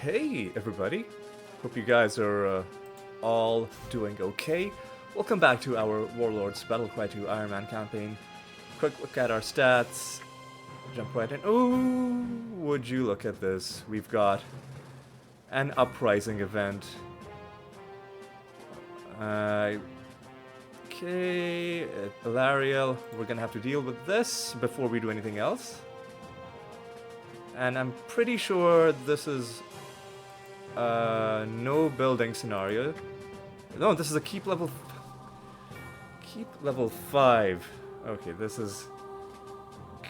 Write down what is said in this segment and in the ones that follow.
Hey everybody, hope you guys are all doing okay. Welcome back to our Warlords Battlecry to Ironman campaign. Quick look at our stats, jump right in. Oh, would you look at this? We've got an uprising event. Okay, Ilariel, we're gonna have to deal with this before we do anything else. And I'm pretty sure this is no building scenario. No, this is a keep level 5. Okay, this is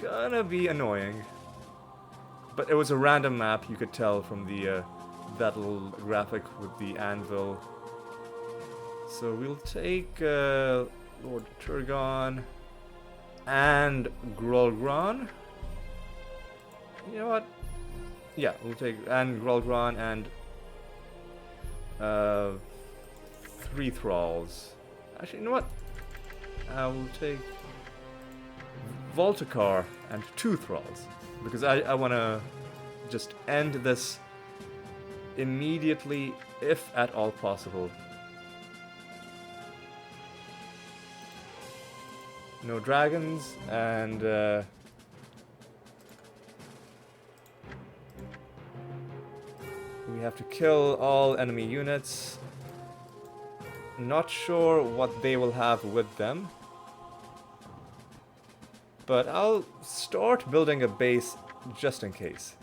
gonna be annoying. But it was a random map, you could tell from the that little graphic with the anvil. So we'll take Lord Turgon and Grolgron. You know what? Yeah, we'll take and Grolgron and 3 thralls. Actually, you know what? We'll take Voltacar and 2 thralls. Because I want to just end this immediately, if at all possible. No dragons, and we have to kill all enemy units. Not sure what they will have with them. But I'll start building a base just in case.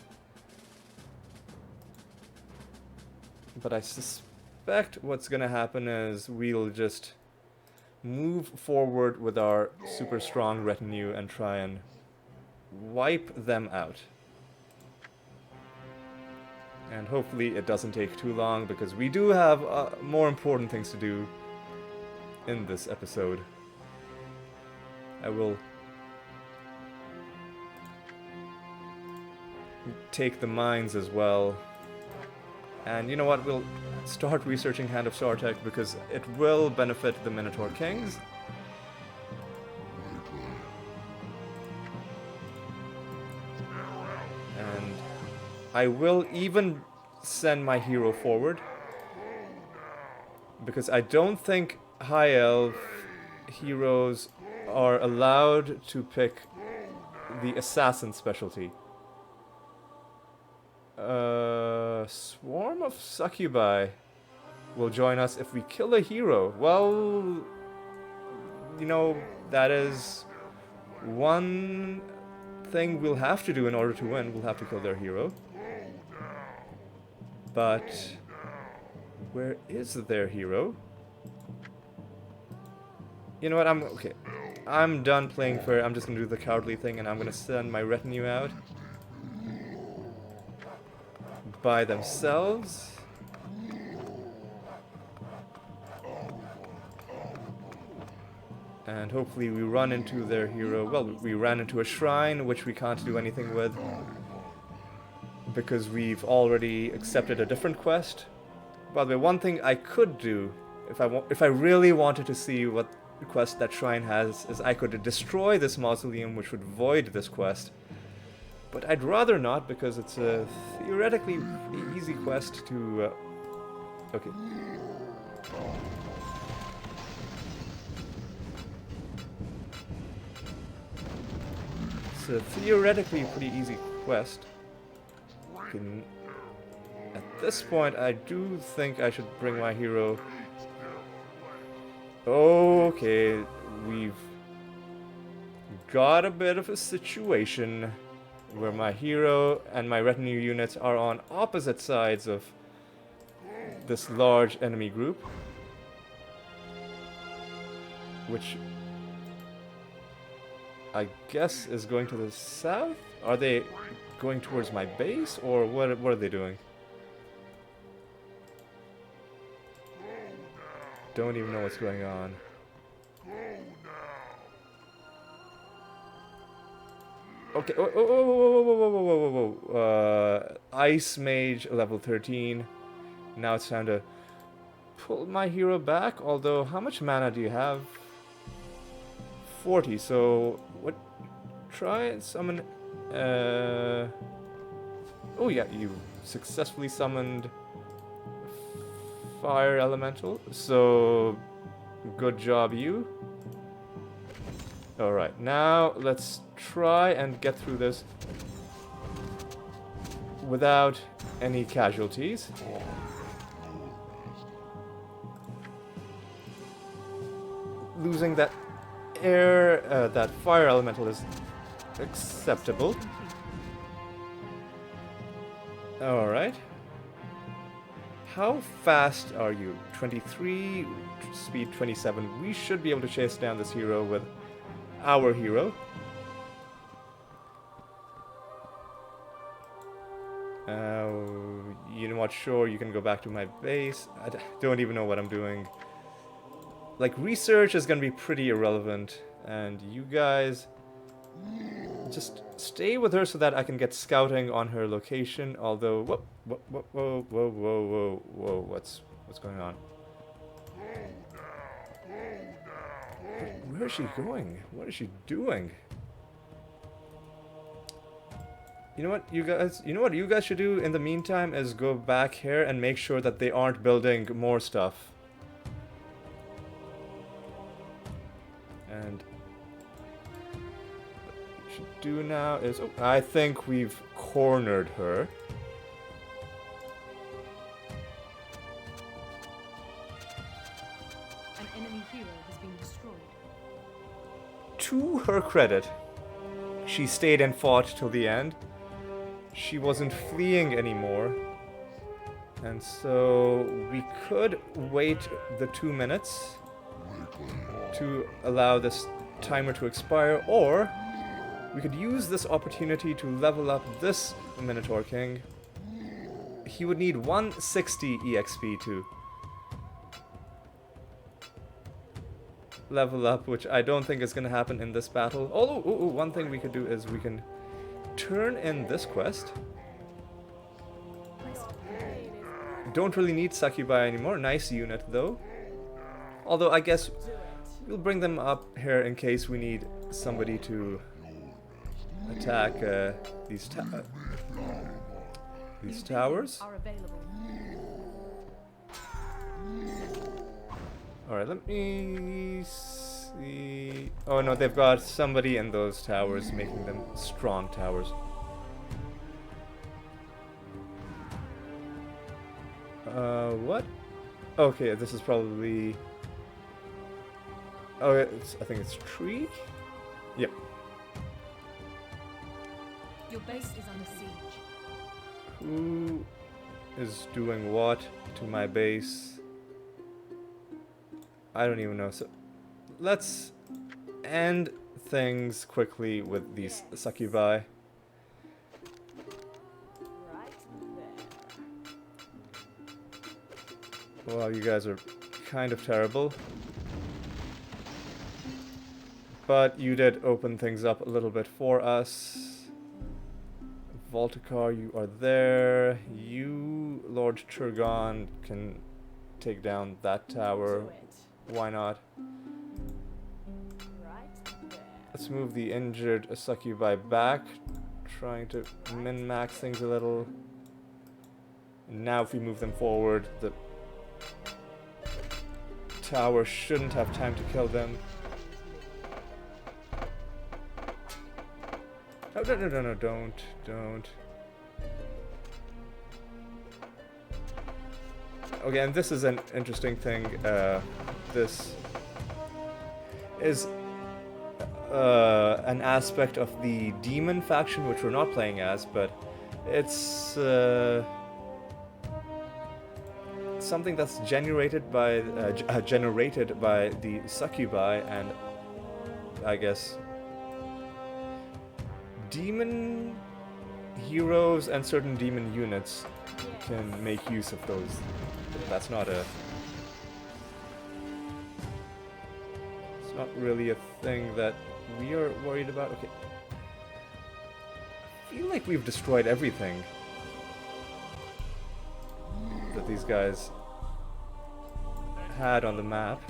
But I suspect what's gonna happen is we'll just move forward with our super strong retinue and try and wipe them out. And hopefully it doesn't take too long, because we do have more important things to do in this episode. I will take the mines as well. And you know what, we'll start researching Hand of Sartek, because it will benefit the Minotaur Kings. And I will even send my hero forward, because I don't think High Elf heroes are allowed to pick the assassin specialty. Swarm of Succubi will join us if we kill a hero. Well, you know, that is one thing we'll have to do in order to win. We'll have to kill their hero. But where is their hero? You know what, okay. I'm done playing fair. I'm just gonna do the cowardly thing, and I'm gonna send my retinue out by themselves. And hopefully we run into their hero. Well, we ran into a shrine, which we can't do anything with, because we've already accepted a different quest. By the way, one thing I could do, if I really wanted to see what quest that shrine has, is I could destroy this mausoleum, which would void this quest. But I'd rather not, because it's a theoretically easy quest to... okay. It's a theoretically pretty easy quest. At this point, I do think I should bring my hero... Okay, we've got a bit of a situation where my hero and my retinue units are on opposite sides of this large enemy group, which I guess is going to the south? Are they going towards my base, or what are they doing? Don't even know what's going on. Okay, whoa. Ice Mage level 13. Now it's time to pull my hero back, although how much mana do you have? 40, so what? Try and summon Oh yeah, you successfully summoned Fire Elemental, so good job you. Alright, now let's try and get through this without any casualties. Losing that that Fire Elemental is acceptable. Alright. How fast are you? 23, speed 27. We should be able to chase down this hero with our hero. You know what? Sure, you can go back to my base. I don't even know what I'm doing. Like, research is gonna be pretty irrelevant. And you guys just stay with her so that I can get scouting on her location. Although, whoa, what's going on? Where is she going? What is she doing? You know what, you guys? You know what you guys should do in the meantime is go back here and make sure that they aren't building more stuff. And what we should do now is, oh, I think we've cornered her. An enemy hero has been destroyed. To her credit, she stayed and fought till the end. She wasn't fleeing anymore. And so we could wait the 2 minutes to allow this timer to expire, or we could use this opportunity to level up this Minotaur King. He would need 160 EXP to level up, which I don't think is going to happen in this battle. Although, one thing we could do is we can turn in this quest. Don't really need Succubi anymore. Nice unit, though. Although, I guess we'll bring them up here in case we need somebody to attack these towers. Alright, let me see... Oh no, they've got somebody in those towers, making them strong towers. What? Okay, this is probably... Oh, I think it's tree? Yep. Your base is under siege. Who is doing what to my base? I don't even know. So let's end things quickly with these Succubi. Wow, you guys are kind of terrible. But you did open things up a little bit for us. Voltacar, you are there. You, Lord Turgon, can take down that tower. Why not? Let's move the injured Succubi back, trying to min-max things a little. And now if we move them forward, the tower shouldn't have time to kill them. Oh, no, don't. Okay, and this is an interesting thing. This is an aspect of the demon faction, which we're not playing as, but it's something that's generated by the Succubi, and I guess demon heroes and certain demon units can make use of those. But that's not a... It's not really a thing that we are worried about. Okay. I feel like we've destroyed everything that these guys had on the map.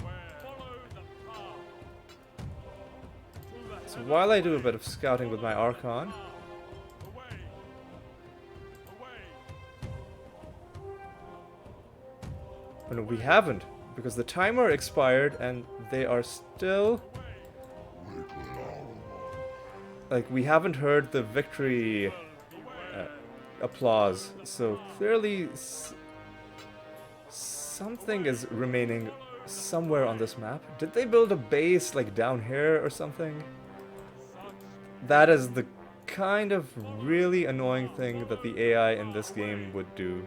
So while I do a bit of scouting with my Archon, Oh, no, we haven't, because the timer expired and they are still... Like, we haven't heard the victory applause, so clearly something is remaining somewhere on this map. Did they build a base, like, down here or something? That is the kind of really annoying thing that the AI in this game would do.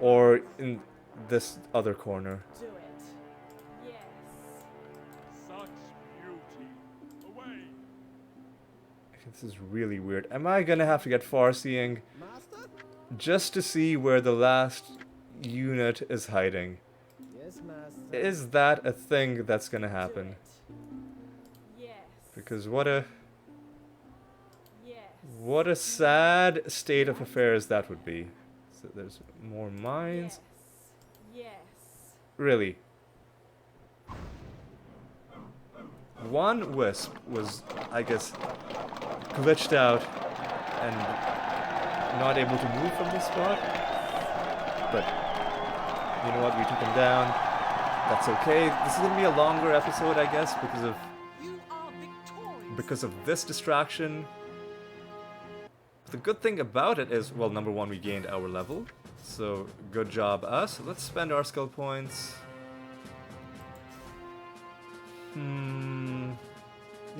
Or in this other corner. Do it. Yes. Such beauty. Away. This is really weird. Am I gonna have to get far-seeing just to see where the last unit is hiding? Yes, master. Is that a thing that's gonna happen? Yes. Because Yes. what a sad state of affairs that would be. So there's more mines. Yes. Really. One wisp was, I guess, glitched out and not able to move from this spot. But you know what? We took him down. That's okay. This is gonna be a longer episode, I guess, You are victorious. because of this distraction. The good thing about it is, well, number one, we gained our level. So, good job us. Let's spend our skill points. You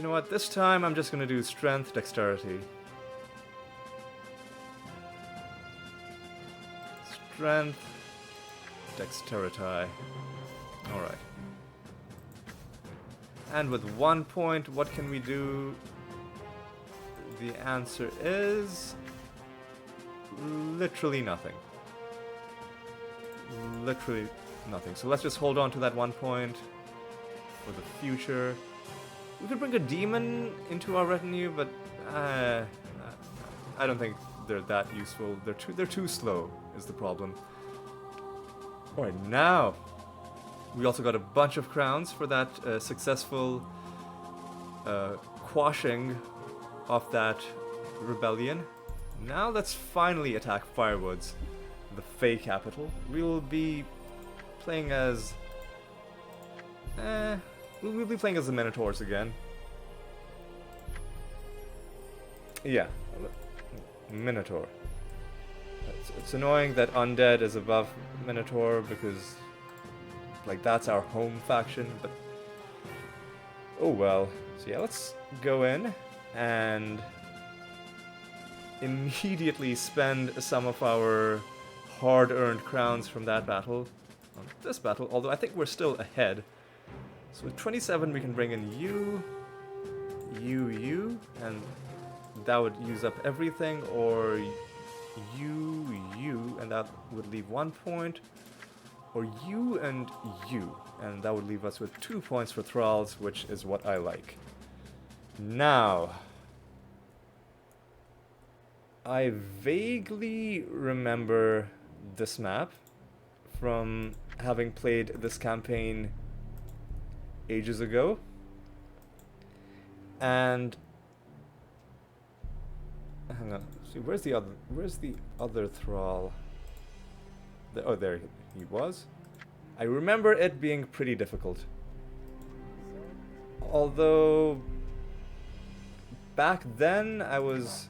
know what? This time I'm just gonna do strength, dexterity. Strength, dexterity. Alright. And with 1 point, what can we do? The answer is... literally nothing. Literally nothing. So let's just hold on to that 1 point for the future. We could bring a demon into our retinue, but I don't think they're that useful. They're too slow is the problem. Alright, now we also got a bunch of crowns for that successful quashing of that rebellion. Now let's finally attack Firewoods, the Fey capital. We'll be playing as... we'll be playing as the Minotaurs again. Yeah, Minotaur. It's annoying that Undead is above Minotaur because, like, that's our home faction, but... oh well. So yeah, let's go in and immediately spend some of our hard-earned crowns from that battle on this battle, although I think we're still ahead. So with 27 we can bring in you, and that would use up everything, or you, and that would leave 1 point, or you, and that would leave us with 2 points for thralls, which is what I like. Now, I vaguely remember this map from having played this campaign ages ago, and hang on, see, where's the other thrall? Oh, there he was. I remember it being pretty difficult, although back then I was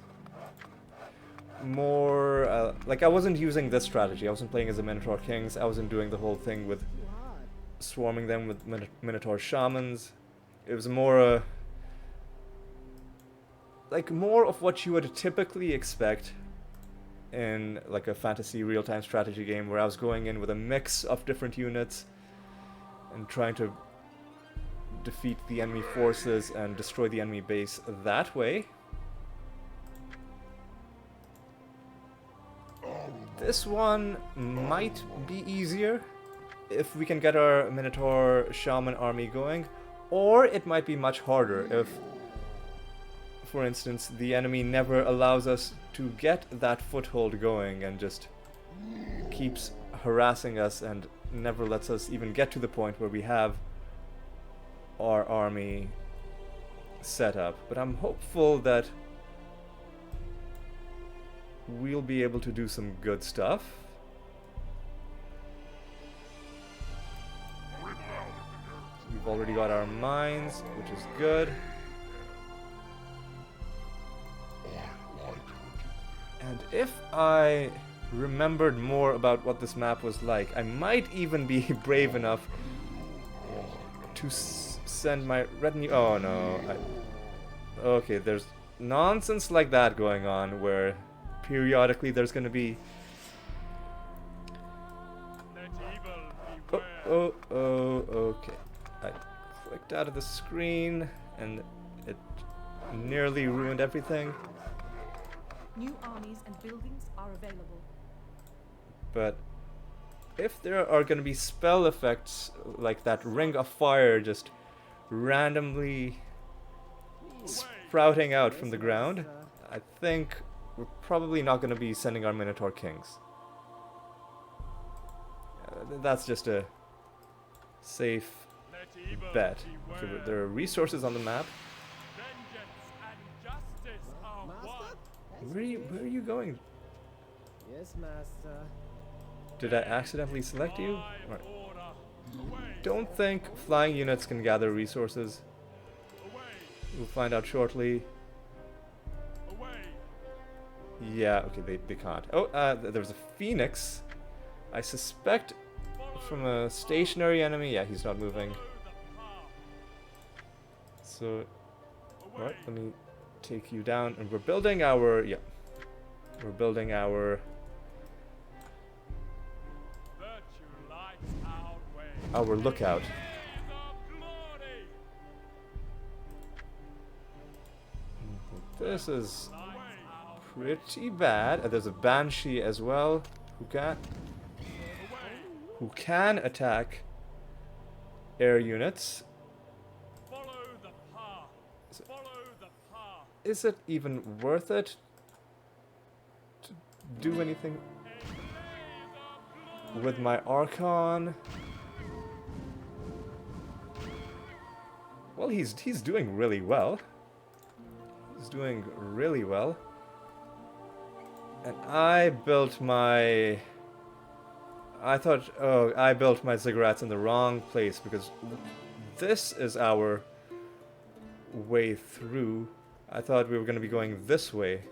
more like, I wasn't using this strategy. I wasn't playing as a Minotaur Kings. I wasn't doing the whole thing with swarming them with Minotaur Shamans. It was more like more of what you would typically expect in like a fantasy real-time strategy game, where I was going in with a mix of different units and trying to defeat the enemy forces and destroy the enemy base that way. This one might be easier if we can get our Minotaur Shaman army going, or it might be much harder if, for instance, the enemy never allows us to get that foothold going and just keeps harassing us and never lets us even get to the point where we have our army set up. But I'm hopeful that we'll be able to do some good stuff. already got our mines, which is good. And if I remembered more about what this map was like, I might even be brave enough to send my retinue. Oh no. Okay, there's nonsense like that going on where periodically there's gonna be. Okay. I clicked out of the screen and it nearly ruined everything. New armies and buildings are available. But if there are going to be spell effects like that ring of fire just randomly sprouting out from the ground, I think we're probably not going to be sending our Minotaur Kings. That's just a safe bet. Okay, there are resources on the map. Where are you going? Yes, master. Did I accidentally select you? Right. Don't think flying units can gather resources. We'll find out shortly. Yeah, okay, they can't. Oh, there's a phoenix. I suspect from a stationary enemy. Yeah, he's not moving. So, right, let me take you down, and we're building our. Yeah, we're building our. Our lookout. This is pretty bad. There's a banshee as well who can attack air units. So, is it even worth it to do anything with my Archon? Well, he's doing really well. He's doing really well. And I built my... I built my ziggurats in the wrong place, because this is our way through. I thought we were going to be going this way.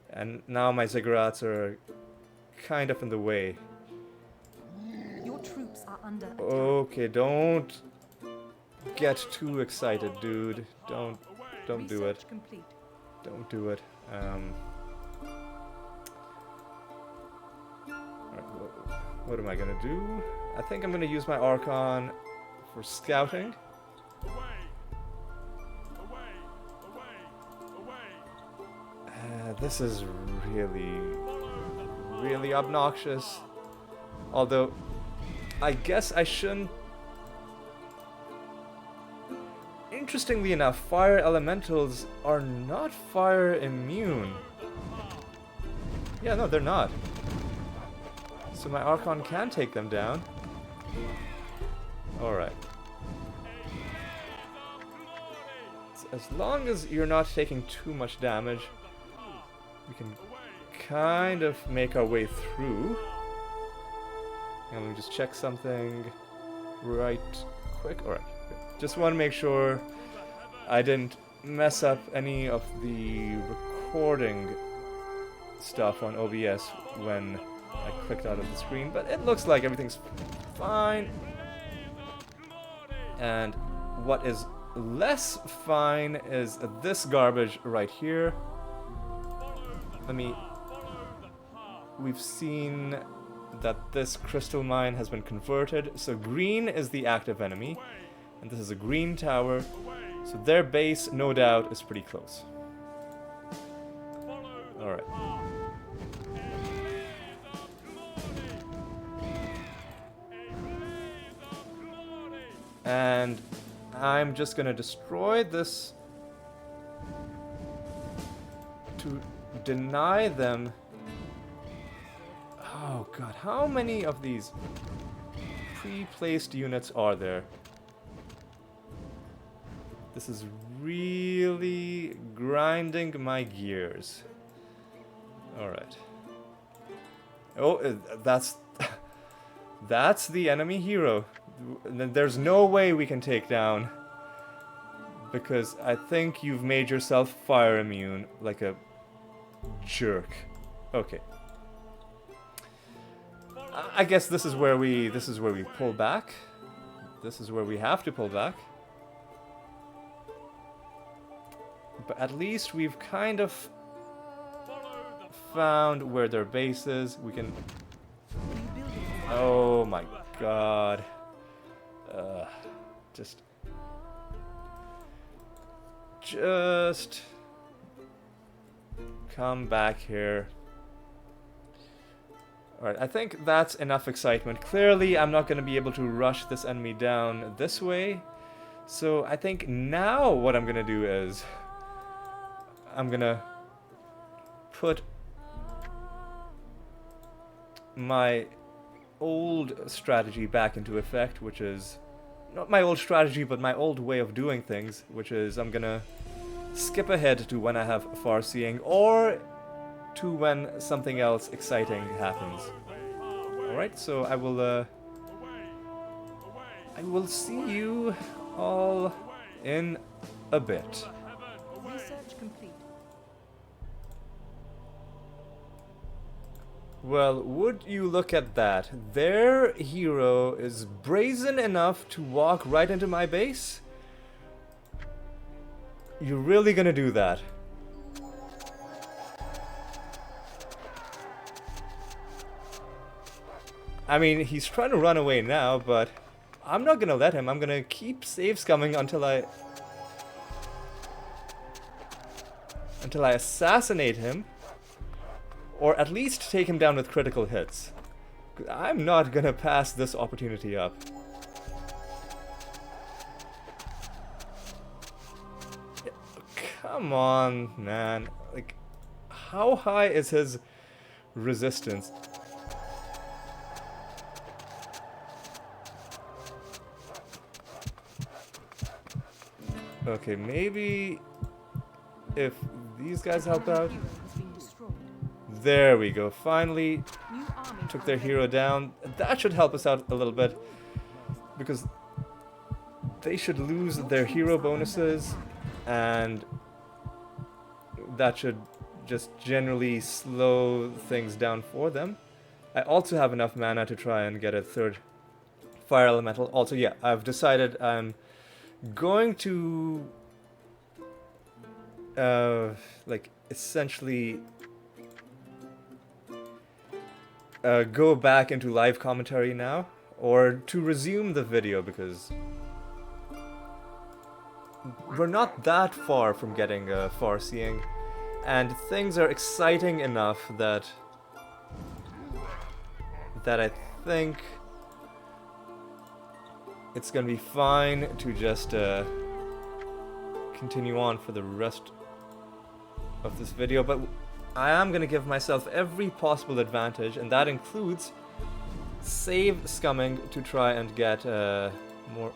And now my ziggurats are kind of in the way. Your troops are under attack. Okay, don't get too excited, dude. Don't do it. Research complete. Don't do it. What am I gonna do? I think I'm gonna use my Archon for scouting. This is really obnoxious. Although, I guess I shouldn't. Interestingly enough, fire elementals are not fire immune. Yeah, no, they're not. So my Archon can take them down. Alright. As long as you're not taking too much damage, we can kind of make our way through. And let me just check something right quick. Alright. Just want to make sure I didn't mess up any of the recording stuff on OBS when I clicked out of the screen, but it looks like everything's fine. And what is less fine is this garbage right here. We've seen that this crystal mine has been converted, so green is the active enemy, and this is a green tower, so their base, no doubt, is pretty close. Alright. And I'm just gonna destroy this to deny them. Oh god, how many of these pre-placed units are there? This is really grinding my gears. Alright. Oh, that's... that's the enemy hero. There's no way we can take down, because I think you've made yourself fire immune like a jerk. Okay. I guess this is where we pull back. This is where we have to pull back. But at least we've kind of found where their base is. We can... Oh my god. Just come back here. Alright, I think that's enough excitement. Clearly, I'm not going to be able to rush this enemy down this way. So I think now what I'm going to do is... I'm going to put my old strategy back into effect, which is... Not my old strategy, but my old way of doing things, which is I'm going to skip ahead to when I have far-seeing, or to when something else exciting happens. Alright, so I will see you all in a bit. Research complete. Well, would you look at that? Their hero is brazen enough to walk right into my base? You're really gonna do that? I mean, he's trying to run away now, but I'm not gonna let him. I'm gonna keep save scumming until I assassinate him, or at least take him down with critical hits. I'm not gonna pass this opportunity up. Come on, man. Like, how high is his resistance? Okay, maybe if these guys help out. There we go. Finally took their hero down. That should help us out a little bit, because they should lose their hero bonuses, and that should just generally slow things down for them. I also have enough mana to try and get a third fire elemental. Also, yeah, I've decided I'm going to like essentially go back into live commentary now, or to resume the video, because we're not that far from getting far-seeing, and things are exciting enough that I think it's gonna be fine to just continue on for the rest of this video. But I am gonna give myself every possible advantage, and that includes save scumming to try and get more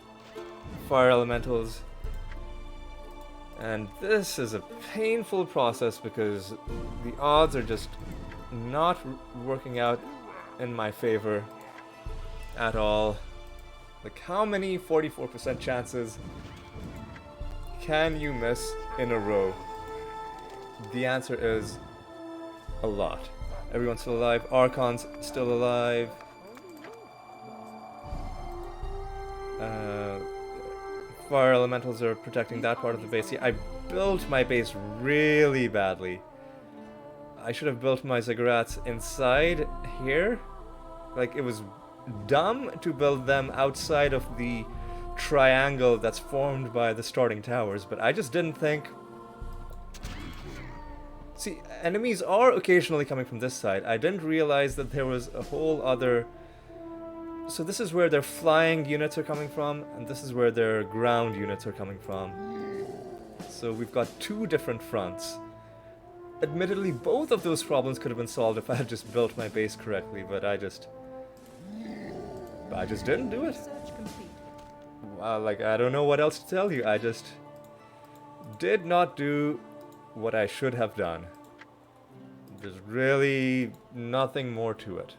fire elementals. And this is a painful process because the odds are just not working out in my favor at all. Like, how many 44% chances can you miss in a row? The answer is a lot. Everyone's still alive. Archon's still alive. Fire elementals are protecting that part of the base. Yeah, I built my base really badly. I should have built my ziggurats inside here. Like, it was dumb to build them outside of the triangle that's formed by the starting towers, but I just didn't think... See, enemies are occasionally coming from this side. I didn't realize that there was a whole other... So this is where their flying units are coming from, and this is where their ground units are coming from. So we've got two different fronts. Admittedly, both of those problems could have been solved if I had just built my base correctly, but I just didn't do it. Well, like, I don't know what else to tell you. I just did not do what I should have done. There's really nothing more to it.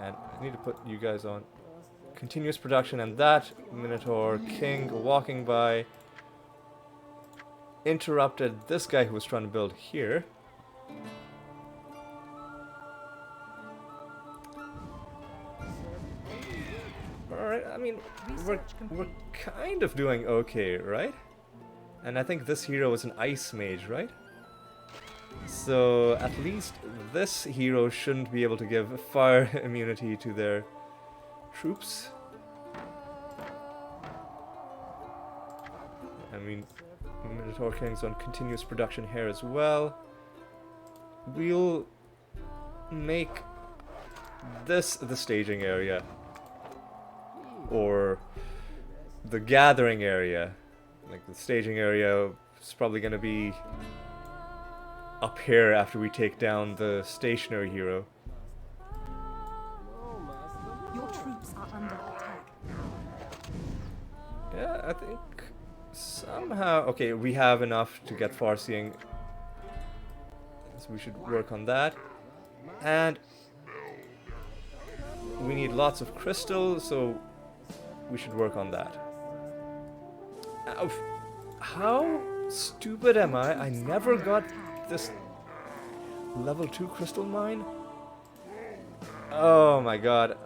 And I need to put you guys on continuous production, and that Minotaur King walking by interrupted this guy who was trying to build here. Alright, I mean, we're kind of doing okay, right? And I think this hero is an ice mage, right? So at least this hero shouldn't be able to give fire immunity to their troops. I mean, Minotaur King's on continuous production here as well. We'll make this the staging area, or the gathering area. Like, the staging area is probably going to be up here after we take down the stationary hero. Your troops are under attack. Yeah, I think somehow... Okay, we have enough to get Farseeing, so we should work on that. And we need lots of crystal, so we should work on that. Ow. How stupid am I? I never got this level 2 crystal mine. Oh my god.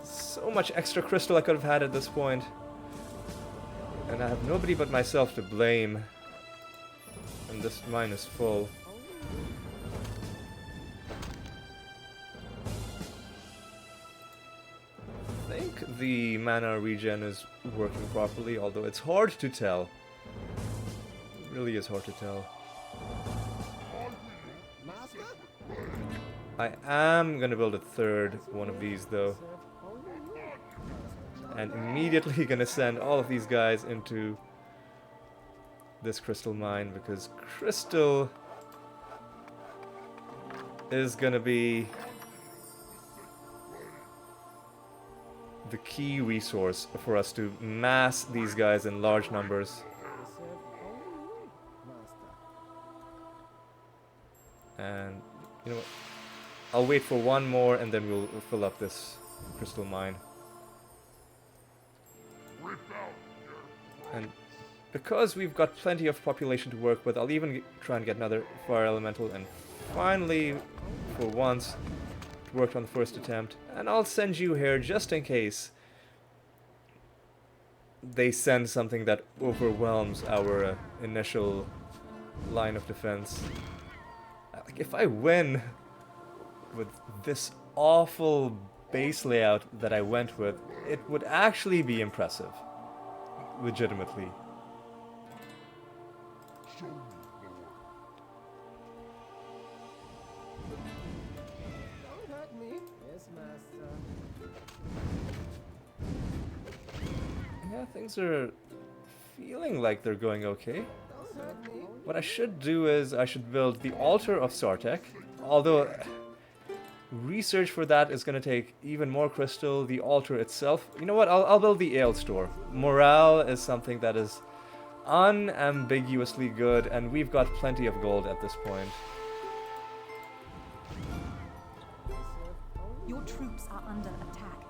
So much extra crystal I could have had at this point. And I have nobody but myself to blame. And this mine is full. I think the mana regen is working properly, although it's hard to tell. It really is hard to tell. I am gonna build a third one of these though. And immediately gonna send all of these guys into this crystal mine, because crystal is gonna be the key resource for us to mass these guys in large numbers. And you know what? I'll wait for one more and then we'll fill up this crystal mine. And because we've got plenty of population to work with, I'll even try and get another fire elemental, and finally, for once, it worked on the first attempt. And I'll send you here just in case they send something that overwhelms our initial line of defense. Like, if I win with this awful base layout that I went with, it would actually be impressive. Legitimately. Don't hurt me. Yes, master. Yeah, things are feeling like they're going okay. Don't hurt me. What I should do is I should build the altar of Sartek, although research for that is going to take even more crystal. The altar itself, you know what, I'll build the ale store. Morale is something that is unambiguously good, and we've got plenty of gold at this point. Your troops are under attack.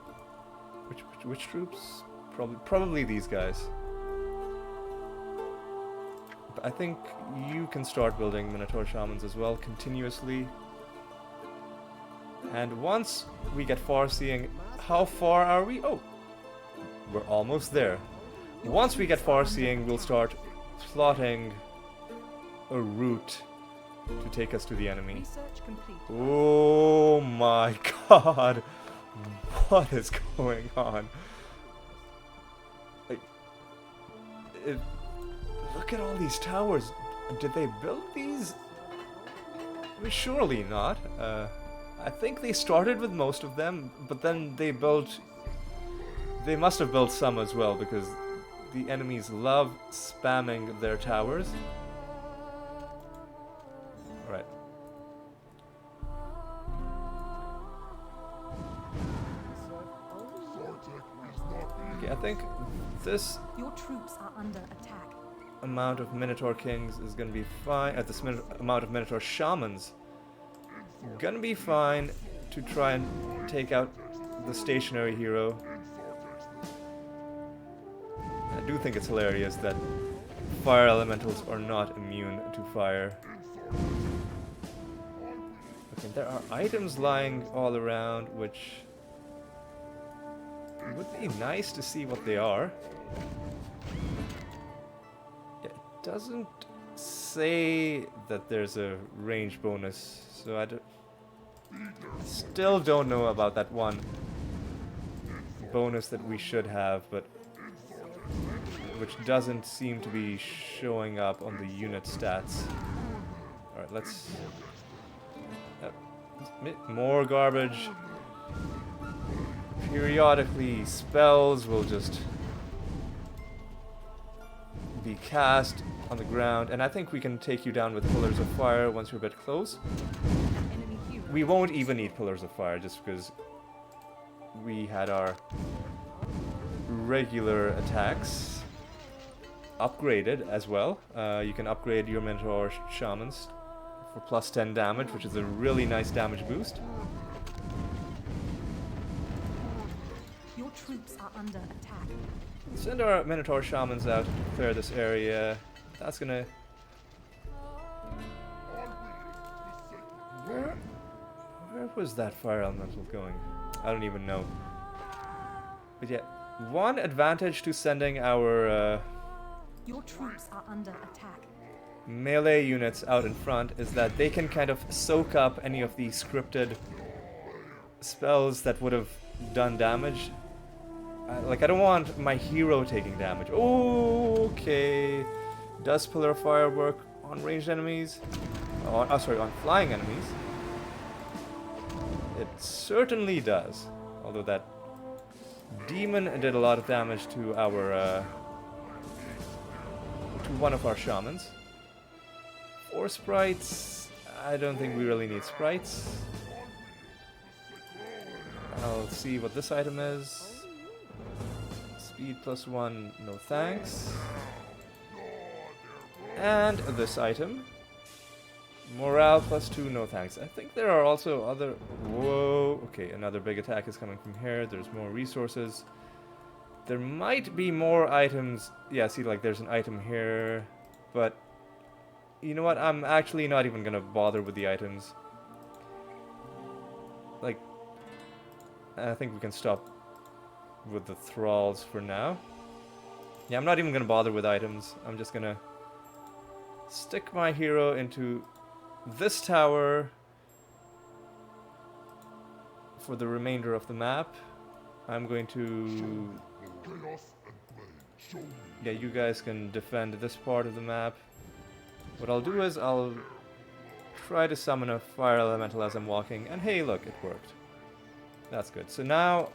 Which troops? Probably these guys. But I think you can start building Minotaur Shamans as well, continuously. And once we get Farseeing, how far are we? Oh, we're almost there. Once we get Farseeing, we'll start plotting a route to take us to the enemy. Research complete. Oh my god! What is going on? Like, look at all these towers. Did they build these? I mean, surely not. I think they started with most of them, but then they must have built some as well, because the enemies love spamming their towers. Alright. Okay, I think this Your troops are under attack. amount of Minotaur Kings is gonna be fine. At this amount of Minotaur Shamans, gonna be fine to try and take out the stationary hero. I do think it's hilarious that fire elementals are not immune to fire. Okay, there are items lying all around, which would be nice to see what they are. Yeah, it doesn't say that there's a range bonus, so I still don't know about that one bonus that we should have, but which doesn't seem to be showing up on the unit stats. Alright, let's... more garbage. Periodically, spells will just be cast on the ground, and I think we can take you down with pillars of fire once you're a bit close. Enemy hero. We won't even need pillars of fire just because we had our regular attacks upgraded as well. You can upgrade your Minotaur Shamans for plus 10 damage, which is a really nice damage boost. Your troops are under attack. Send our Minotaur Shamans out to clear this area. That's gonna... Where was that fire elemental going? I don't even know. But yeah, one advantage to sending our Your troops are under attack. melee units out in front is that they can kind of soak up any of the scripted spells that would have done damage. Like, I don't want my hero taking damage. Okay. Does Pillar of Fire work on ranged enemies? Sorry, on flying enemies. It certainly does. Although that demon did a lot of damage to our to one of our shamans. 4 sprites. I don't think we really need sprites. I'll see what this item is. Speed +1, no thanks. And this item. Morale +2, no thanks. I think there are also other... Whoa. Okay, another big attack is coming from here. There's more resources. There might be more items. Yeah, see, like, there's an item here. But, you know what? I'm actually not even gonna bother with the items. Like, I think we can stop with the thralls for now. Yeah, I'm not even gonna bother with items. I'm just gonna stick my hero into this tower for the remainder of the map. I'm going to... Yeah, you guys can defend this part of the map. What I'll do is I'll try to summon a fire elemental as I'm walking, and hey, look, it worked. That's good. So now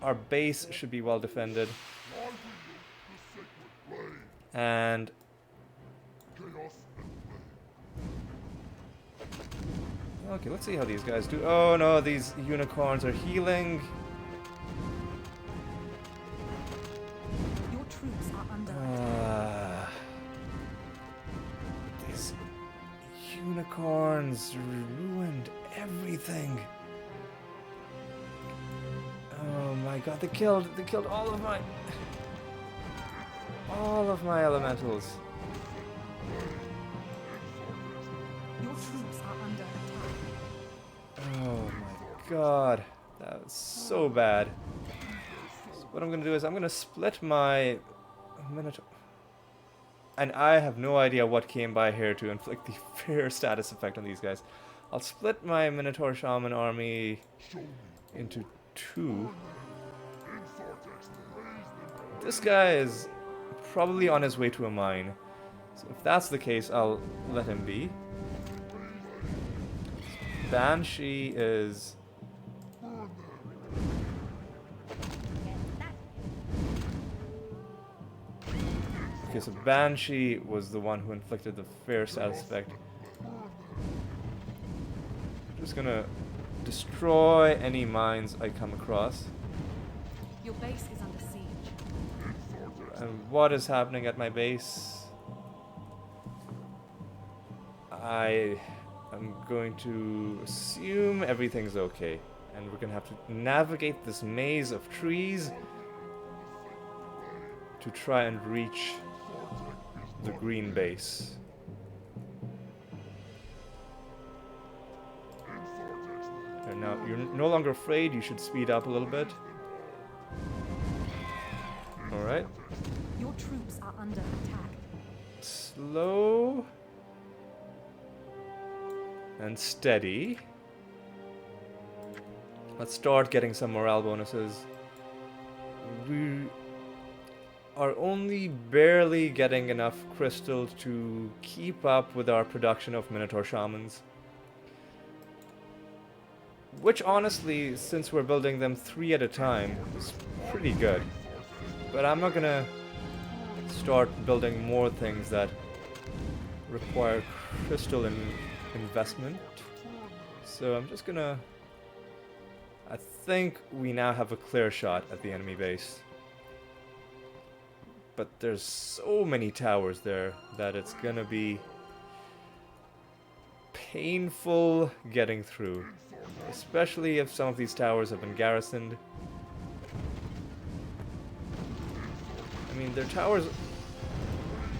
our base should be well defended. And okay, let's see how these guys do. Oh no, these unicorns are healing. Your troops are under attack. These unicorns ruined everything. Oh my god, they killed all of my elementals. Your troops are under attack. Oh my god, that was so bad. So what I'm gonna do is I'm gonna split my Minotaur. And I have no idea what came by here to inflict the fair status effect on these guys. I'll split my Minotaur Shaman army into 2. This guy is probably on his way to a mine. So if that's the case, I'll let him be. Banshee is... Okay, so Banshee was the one who inflicted the fair status effect. I'm just gonna destroy any mines I come across. Your base is under siege. And what is happening at my base? I am going to assume everything's okay. And we're gonna have to navigate this maze of trees to try and reach the green base. And now you're no longer afraid, you should speed up a little bit. Alright. Your troops are under attack. Slow and steady. Let's start getting some morale bonuses. We are only barely getting enough crystal to keep up with our production of Minotaur Shamans. Which honestly, since we're building them 3 at a time, is pretty good. But I'm not gonna start building more things that require crystal investment. So I'm just gonna... I think we now have a clear shot at the enemy base. But there's so many towers there that it's gonna be painful getting through. Especially if some of these towers have been garrisoned. I mean, their towers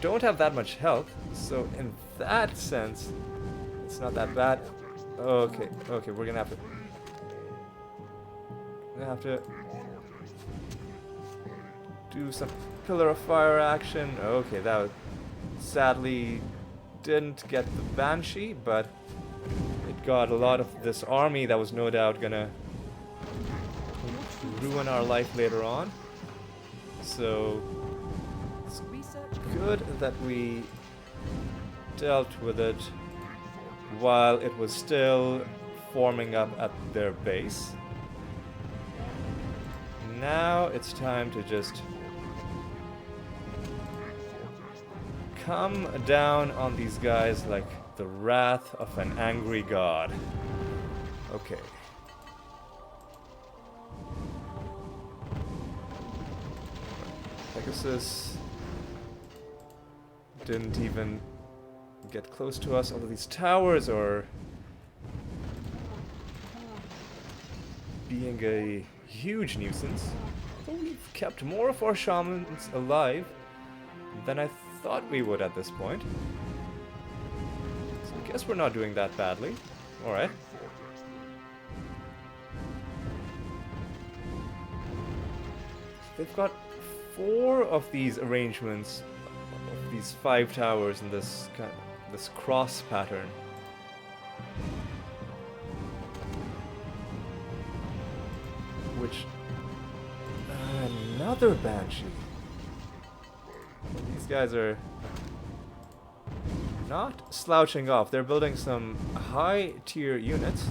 don't have that much health, so in that sense, it's not that bad. Okay, we're gonna have to do some pillar of fire action. Okay, that sadly didn't get the Banshee, but it got a lot of this army that was no doubt gonna ruin our life later on. So it's good that we dealt with it while it was still forming up at their base. Now it's time to just come down on these guys like the wrath of an angry god. Okay. Pegasus didn't even get close to us. All of these towers are being a huge nuisance. But we've kept more of our shamans alive than I thought we would at this point. So I guess we're not doing that badly. Alright. They've got 4 of these arrangements of these 5 towers in this this cross pattern. Which another Banshee. These guys are not slouching off. They're building some high tier units.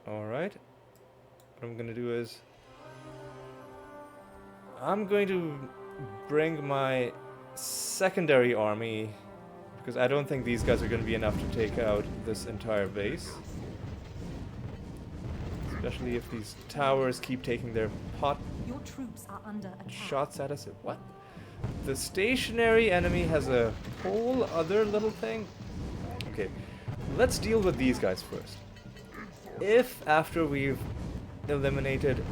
Alright. What I'm gonna do is I'm going to bring my secondary army, because I don't think these guys are going to be enough to take out this entire base. Especially if these towers keep taking their Your troops are under attack. shots at us. What? The stationary enemy has a whole other little thing? Okay, let's deal with these guys first. If after we've eliminated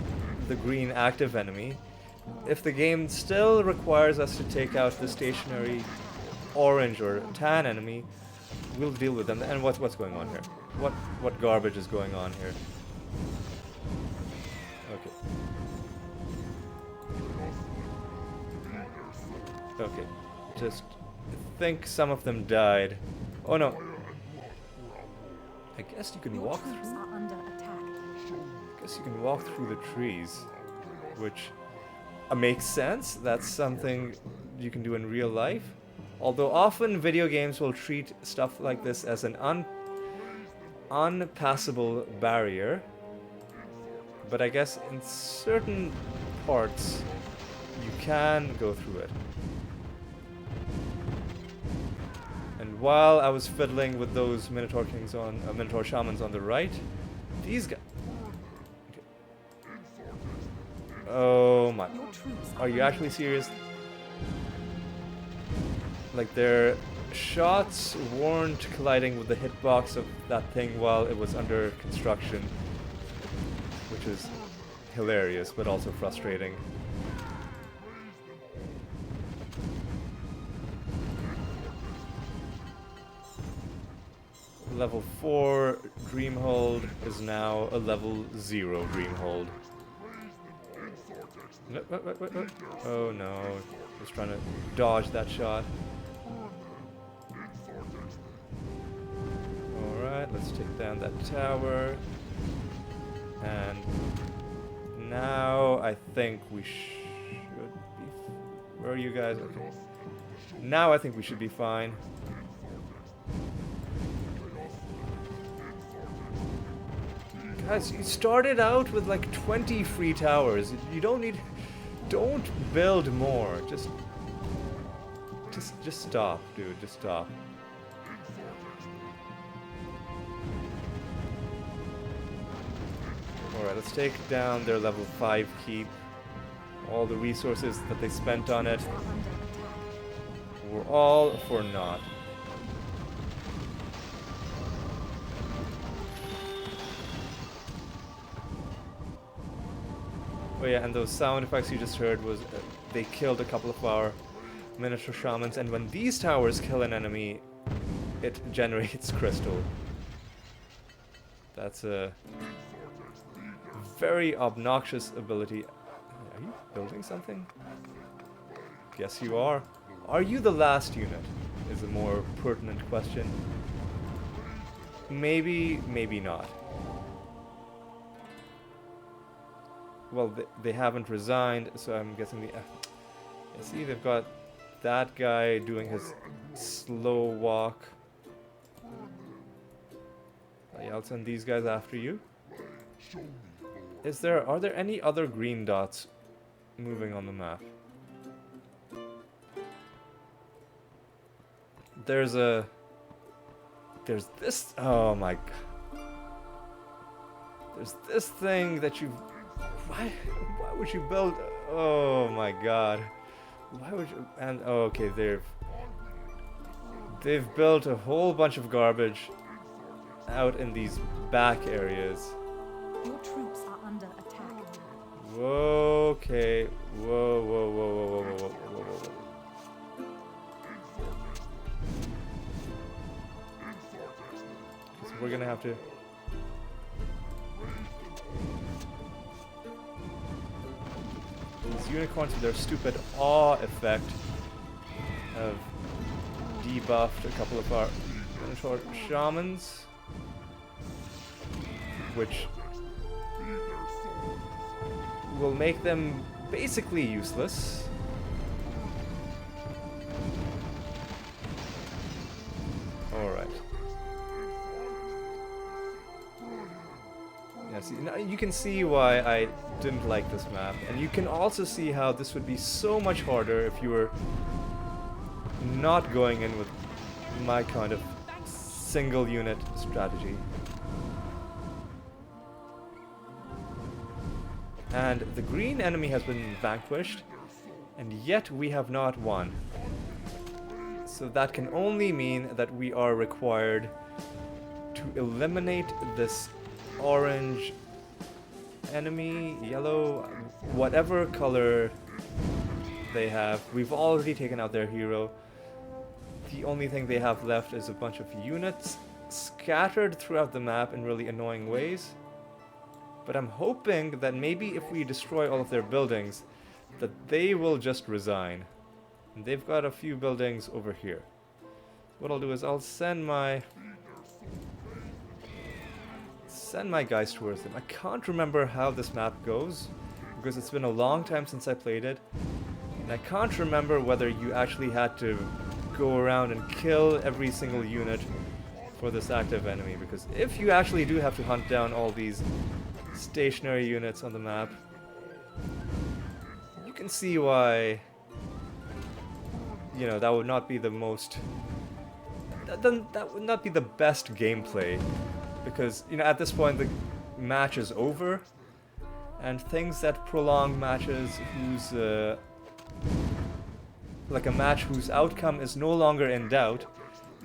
the green active enemy, if the game still requires us to take out the stationary orange or tan enemy, we'll deal with them. And what's going on here? What garbage is going on here? Okay. Okay. Just think some of them died. Oh no. I guess you can Your walk troops through. are under attack. I guess you can walk through the trees, which makes sense. That's something you can do in real life. Although often video games will treat stuff like this as an unpassable barrier. But I guess in certain parts you can go through it. And while I was fiddling with those Minotaur Kings on Minotaur Shamans on the right, these guys. Oh my! Your troops Are you actually serious? Like their shots weren't colliding with the hitbox of that thing while it was under construction, which is hilarious but also frustrating. Level 4 Dreamhold is now a level 0 Dreamhold. Wait. Oh no, just trying to dodge that shot. Alright, let's take down that tower. And now I think we should be... Where are you guys? Okay. Now I think we should be fine. Guys, you started out with like 20 free towers. You don't need... Don't build more. Just stop, dude. Just stop. Alright, let's take down their level 5 keep. All the resources that they spent on it were all for naught. Oh yeah, and those sound effects you just heard was they killed a couple of our miniature shamans, and when these towers kill an enemy, it generates crystal. That's a very obnoxious ability. Are you building something? Yes, you are. Are you the last unit? Is a more pertinent question. Maybe, maybe not. Well, they haven't resigned, so I'm guessing the... see, they've got that guy doing his slow walk. I'll send these guys after you. Are there any other green dots moving on the map? There's this... Oh my god. There's this thing that you... Why would you build... Oh my god. Why would you... And oh, okay, they've built a whole bunch of garbage out in these back areas. Your troops are under attack. Whoa, okay. Whoa. So we're gonna have to... These unicorns with their stupid awe effect have debuffed a couple of our miniature shamans, which will make them basically useless. Alright. Yeah, see, now you can see why I didn't like this map, and you can also see how this would be so much harder if you were not going in with my kind of single unit strategy. And the green enemy has been vanquished, and yet we have not won. So that can only mean that we are required to eliminate this orange enemy, yellow, whatever color they have. We've already taken out their hero. The only thing they have left is a bunch of units scattered throughout the map in really annoying ways. But I'm hoping that maybe if we destroy all of their buildings, that they will just resign. And they've got a few buildings over here. What I'll do is I'll send my guys towards them. I can't remember how this map goes, because it's been a long time since I played it. And I can't remember whether you actually had to go around and kill every single unit for this active enemy, because if you actually do have to hunt down all these stationary units on the map, you can see why, you know, that would not be the most... That would not be the best gameplay, because, you know, at this point the match is over, and things that prolong matches whose like a match whose outcome is no longer in doubt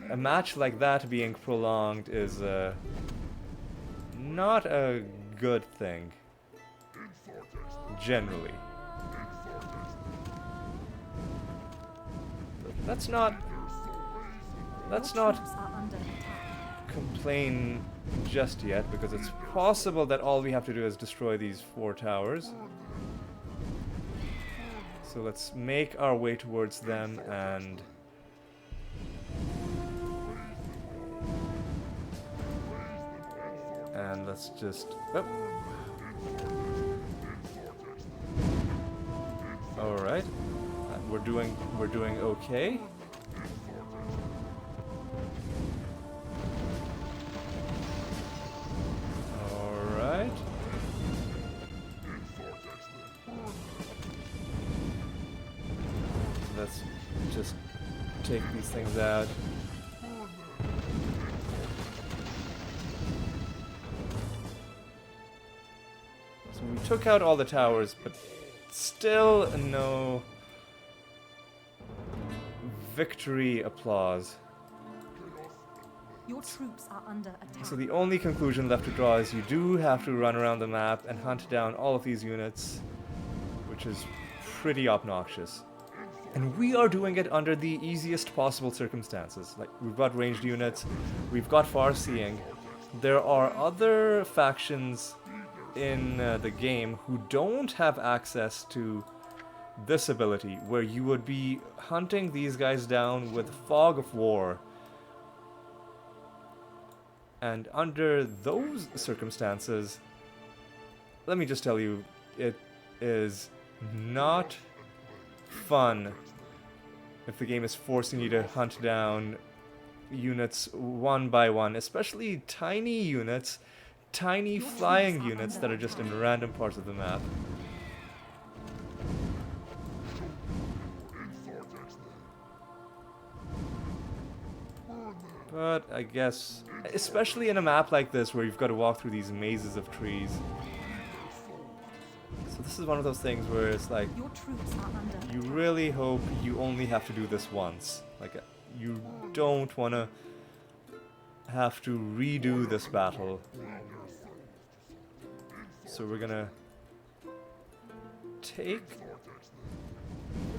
a match like that being prolonged is not a good thing, generally. Let's not Troops are under attack. complain just yet, because it's possible that all we have to do is destroy these 4 towers. So let's make our way towards them and let's just all right, we're doing okay. All right. Let's just take these things out. So we took out all the towers, but still no victory applause. Your troops are under attack. So the only conclusion left to draw is you do have to run around the map and hunt down all of these units, which is pretty obnoxious. And we are doing it under the easiest possible circumstances. Like, we've got ranged units, we've got far-seeing. There are other factions in the game who don't have access to this ability, where you would be hunting these guys down with Fog of War. And under those circumstances, let me just tell you, it is not fun if the game is forcing you to hunt down units one by one, especially tiny units, tiny flying units that are just in random parts of the map. But I guess, especially in a map like this where you've got to walk through these mazes of trees. So this is one of those things where it's like, Your troops are under you really hope you only have to do this once. Like, you don't want to have to redo this battle. So we're gonna take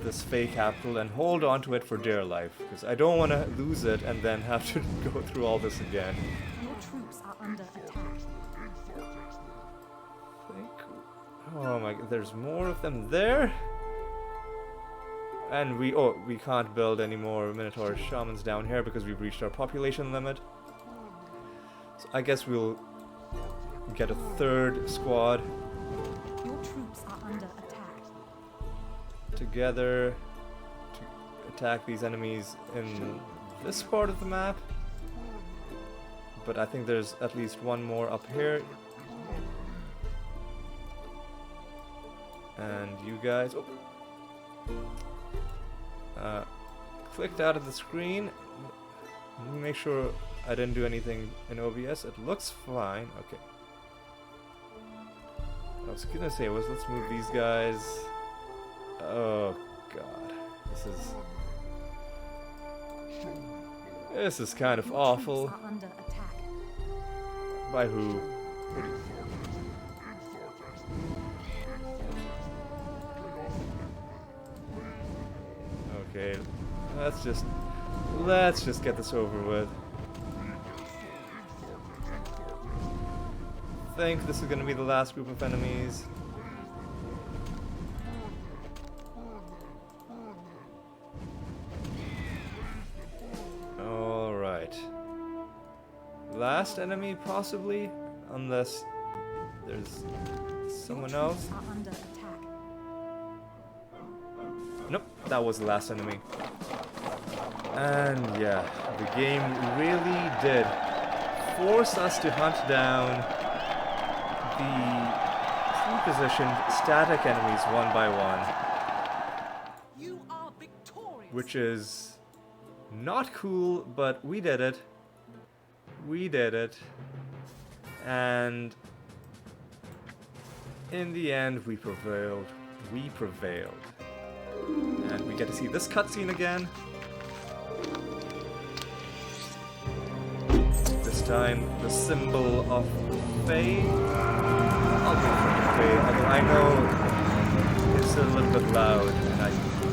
this Fey capital and hold on to it for dear life, because I don't want to lose it and then have to go through all this again. Your troops are under attack. Oh my god, there's more of them there. And we can't build any more Minotaur Shamans down here because we've reached our population limit. So I guess we'll get a third squad Your troops are under attack. together to attack these enemies in this part of the map. But I think there's at least one more up here. And you guys... clicked out of the screen. Let me make sure I didn't do anything in OBS. It looks fine. Okay. I was gonna say was let's move these guys. Oh god. This is kind of Your awful. troops are under attack. By who? Okay, let's just get this over with. Think this is gonna be the last group of enemies. Alright. Last enemy, possibly? Unless there's someone Your else. troops are under attack. Nope, that was the last enemy. And yeah, the game really did force us to hunt down the pre-positioned static enemies one by one. You are victorious. Which is not cool, but we did it. We did it. And in the end, we prevailed. We prevailed. And we get to see this cutscene again. this time the symbol of Fae. I'll go for the Fae, although I know it's a little bit loud and I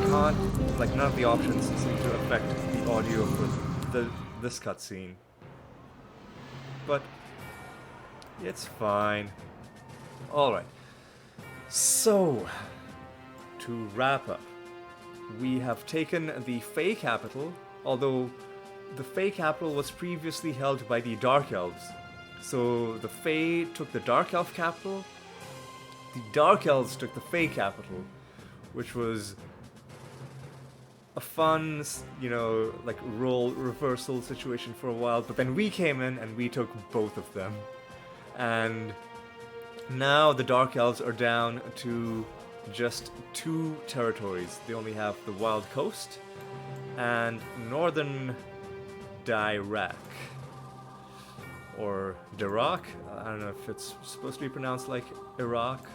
can't, like, none of the options seem to affect the audio for this cutscene. But it's fine. Alright. So, to wrap up, we have taken the Fae capital, although the Fae capital was previously held by the Dark Elves. So the Fae took the Dark Elf capital, the Dark Elves took the Fae capital, which was a fun, you know, like role reversal situation for a while, but then we came in and we took both of them. And now the Dark Elves are down to just 2 territories. They only have the Wild Coast and Northern Dirac. Or Dirac. I don't know if it's supposed to be pronounced like Iraq.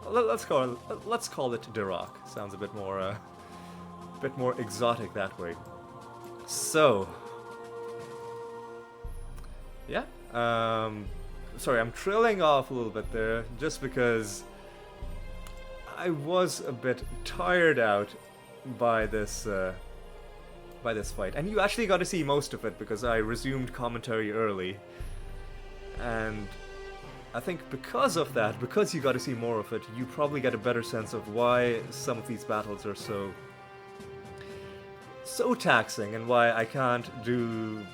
Let's call it Dirac. Sounds a bit more exotic that way. So, yeah. Sorry, I'm trailing off a little bit there, just because I was a bit tired out by this fight, and you actually got to see most of it because I resumed commentary early, and I think because of that, because you got to see more of it, you probably get a better sense of why some of these battles are so taxing, and why I can't do,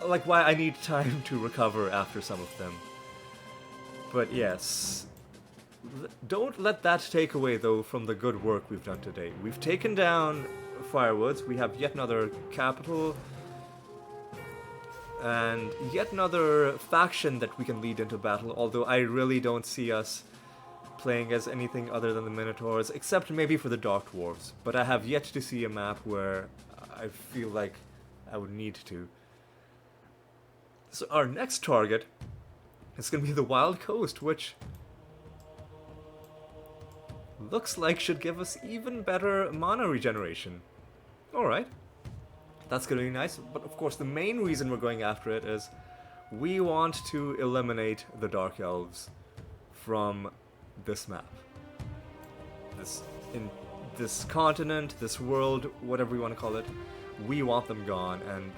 like, why I need time to recover after some of them. But yes, don't let that take away, though, from the good work we've done today. We've taken down Firewoods, we have yet another capital, and yet another faction that we can lead into battle, although I really don't see us playing as anything other than the Minotaurs, except maybe for the Dark Dwarves. But I have yet to see a map where I feel like I would need to. So our next target is going to be the Wild Coast, which looks like should give us even better mana regeneration. Alright. That's going to be nice, but of course the main reason we're going after it is we want to eliminate the Dark Elves from this map. This continent, this world, whatever you want to call it, we want them gone, and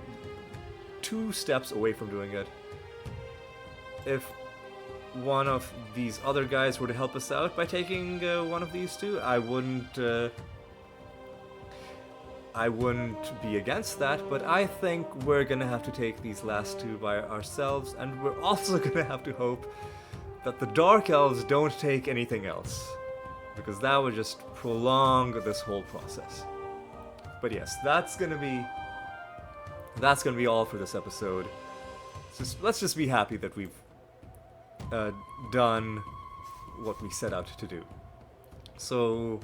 2 steps away from doing it. If one of these other guys were to help us out by taking one of these 2, I wouldn't be against that, but I think we're gonna have to take these last 2 by ourselves, and we're also gonna have to hope that the Dark Elves don't take anything else, because that would just prolong this whole process. But yes, that's gonna be all for this episode. Let's just be happy that we've done what we set out to do. So,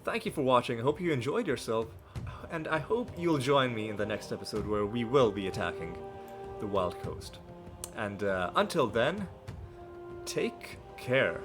thank you for watching. I hope you enjoyed yourself, and I hope you'll join me in the next episode where we will be attacking the Wild Coast. And until then, take care.